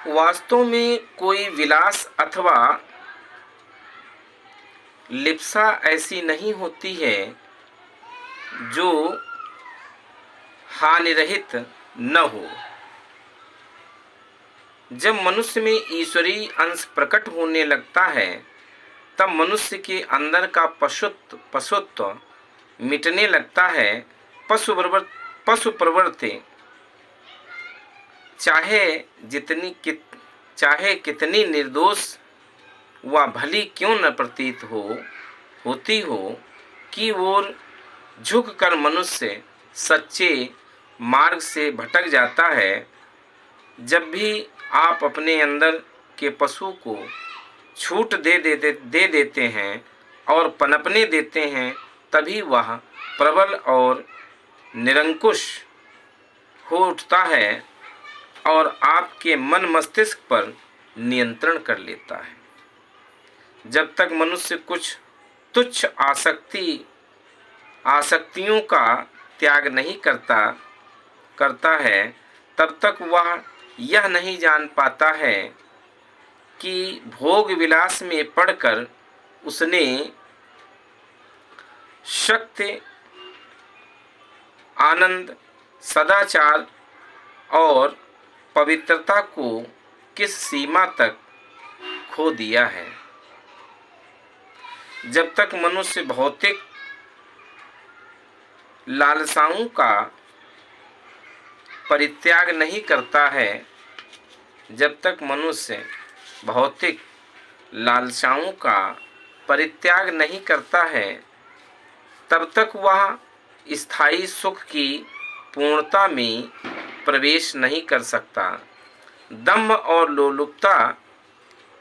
वास्तव में कोई विलास अथवा लिप्सा ऐसी नहीं होती है जो हानिरहित न हो। जब मनुष्य में ईश्वरीय अंश प्रकट होने लगता है तब मनुष्य के अंदर का पशुत्व मिटने लगता है। पशु प्रवृत्ति चाहे कितनी निर्दोष व भली क्यों न प्रतीत होती हो कि ओर झुककर मनुष्य सच्चे मार्ग से भटक जाता है। जब भी आप अपने अंदर के पशु को छूट दे देते हैं और पनपने देते हैं, तभी वह प्रबल और निरंकुश हो उठता है और आपके मन मस्तिष्क पर नियंत्रण कर लेता है। जब तक मनुष्य कुछ तुच्छ आसक्तियों का त्याग नहीं करता है, तब तक वह यह नहीं जान पाता है कि भोग विलास में पड़कर उसने शक्ति, आनंद, सदाचार और पवित्रता को किस सीमा तक खो दिया है। जब तक मनुष्य भौतिक लालसाओं का परित्याग नहीं करता है, जब तक मनुष्य भौतिक लालसाओं का परित्याग नहीं करता है, तब तक वह स्थायी सुख की पूर्णता में प्रवेश नहीं कर सकता। दम्भ और लोलुपता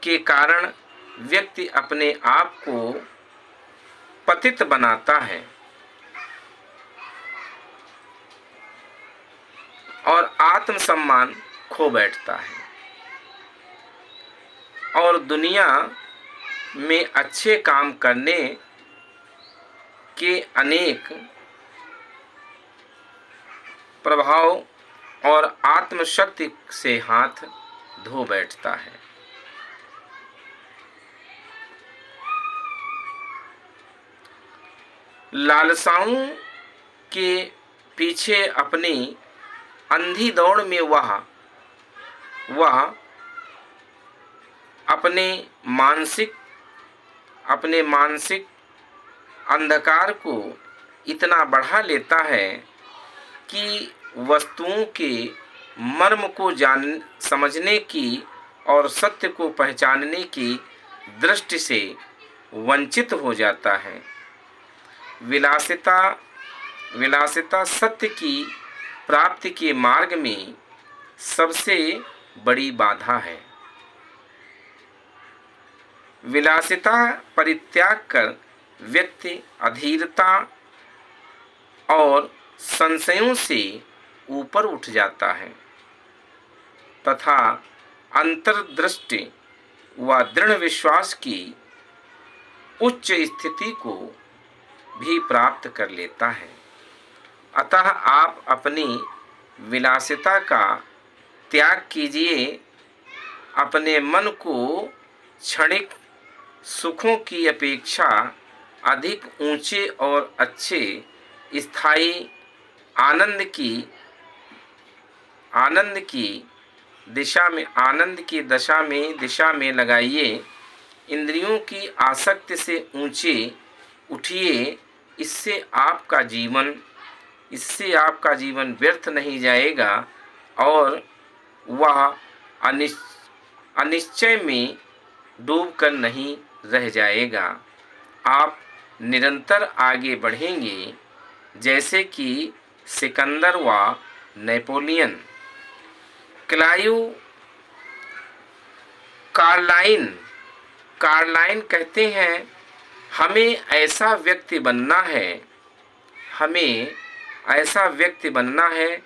के कारण व्यक्ति अपने आप को पतित बनाता है और आत्मसम्मान खो बैठता है और दुनिया में अच्छे काम करने के अनेक प्रभाव और आत्मशक्ति से हाथ धो बैठता है। लालसाओं के पीछे अपनी अंधी दौड़ में वह अपने मानसिक अंधकार को इतना बढ़ा लेता है कि वस्तुओं के मर्म को समझने की और सत्य को पहचानने की दृष्टि से वंचित हो जाता है। विलासिता सत्य की प्राप्ति के मार्ग में सबसे बड़ी बाधा है। विलासिता परित्याग कर व्यक्ति अधीरता और संशयों से ऊपर उठ जाता है तथा अंतर्दृष्टि व दृढ़ विश्वास की उच्च स्थिति को भी प्राप्त कर लेता है। अतः आप अपनी विलासिता का त्याग कीजिए। अपने मन को क्षणिक सुखों की अपेक्षा अधिक ऊंचे और अच्छे स्थायी आनंद की दिशा में लगाइए। इंद्रियों की आसक्ति से ऊंचे उठिए। इससे आपका जीवन व्यर्थ नहीं जाएगा और वह अनिश्चय में डूबकर नहीं रह जाएगा। आप निरंतर आगे बढ़ेंगे जैसे कि सिकंदर व नेपोलियन। कार्लाइन कहते हैं, हमें ऐसा व्यक्ति बनना है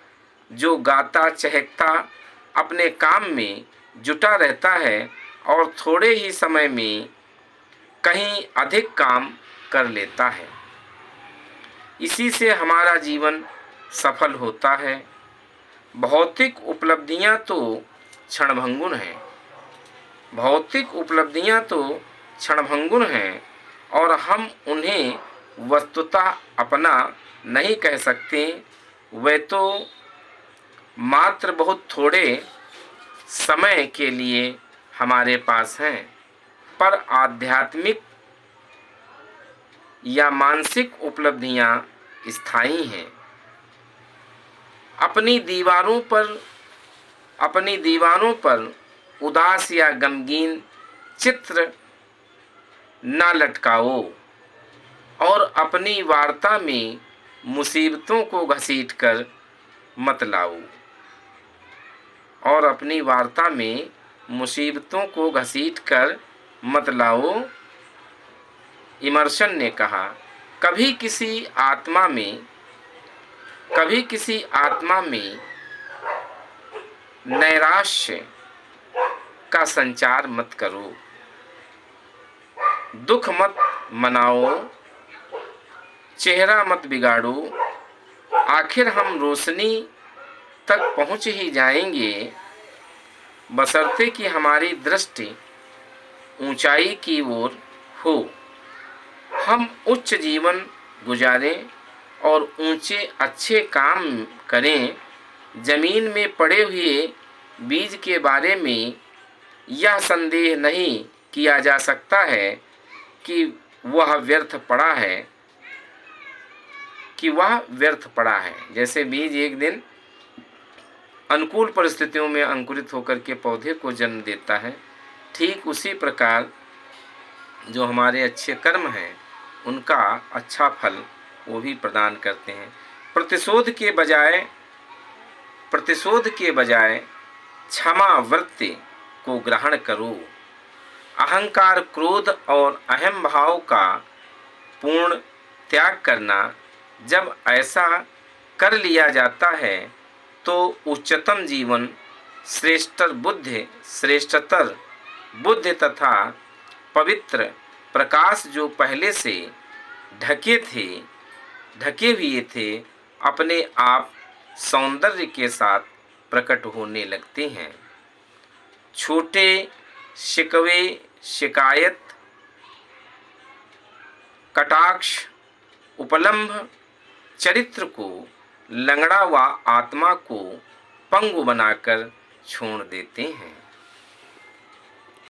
जो गाता चहकता अपने काम में जुटा रहता है और थोड़े ही समय में कहीं अधिक काम कर लेता है। इसी से हमारा जीवन सफल होता है। भौतिक उपलब्धियां तो क्षणभंगुर हैं। भौतिक उपलब्धियां तो क्षणभंगुर हैं और हम उन्हें वस्तुतः अपना नहीं कह सकते। वे तो मात्र बहुत थोड़े समय के लिए हमारे पास हैं, पर आध्यात्मिक या मानसिक उपलब्धियां स्थायी हैं। अपनी दीवारों पर उदास या गमगीन चित्र न लटकाओ और अपनी वार्ता में मुसीबतों को घसीटकर मत लाओ। और अपनी वार्ता में मुसीबतों को घसीटकर मत लाओ। इमर्सन ने कहा, कभी किसी आत्मा में नैराश्य का संचार मत करो। दुख मत मनाओ, चेहरा मत बिगाड़ो। आखिर हम रोशनी तक पहुंच ही जाएंगे, बशर्ते कि हमारी दृष्टि ऊंचाई की ओर हो। हम उच्च जीवन गुजारें और ऊंचे अच्छे काम करें। जमीन में पड़े हुए बीज के बारे में यह संदेह नहीं किया जा सकता है कि वह व्यर्थ पड़ा है। जैसे बीज एक दिन अनुकूल परिस्थितियों में अंकुरित होकर के पौधे को जन्म देता है, ठीक उसी प्रकार जो हमारे अच्छे कर्म हैं उनका अच्छा फल वो भी प्रदान करते हैं। प्रतिशोध के बजाय क्षमावृत्ति को ग्रहण करो। अहंकार, क्रोध और अहम भाव का पूर्ण त्याग करना। जब ऐसा कर लिया जाता है तो उच्चतम जीवन, श्रेष्ठतर बुद्धि तथा पवित्र प्रकाश जो पहले से ढके हुए थे, अपने आप सौंदर्य के साथ प्रकट होने लगते हैं। छोटे शिकवे, शिकायत, कटाक्ष, उपलम्भ चरित्र को लंगड़ा व आत्मा को पंगु बनाकर छोड़ देते हैं।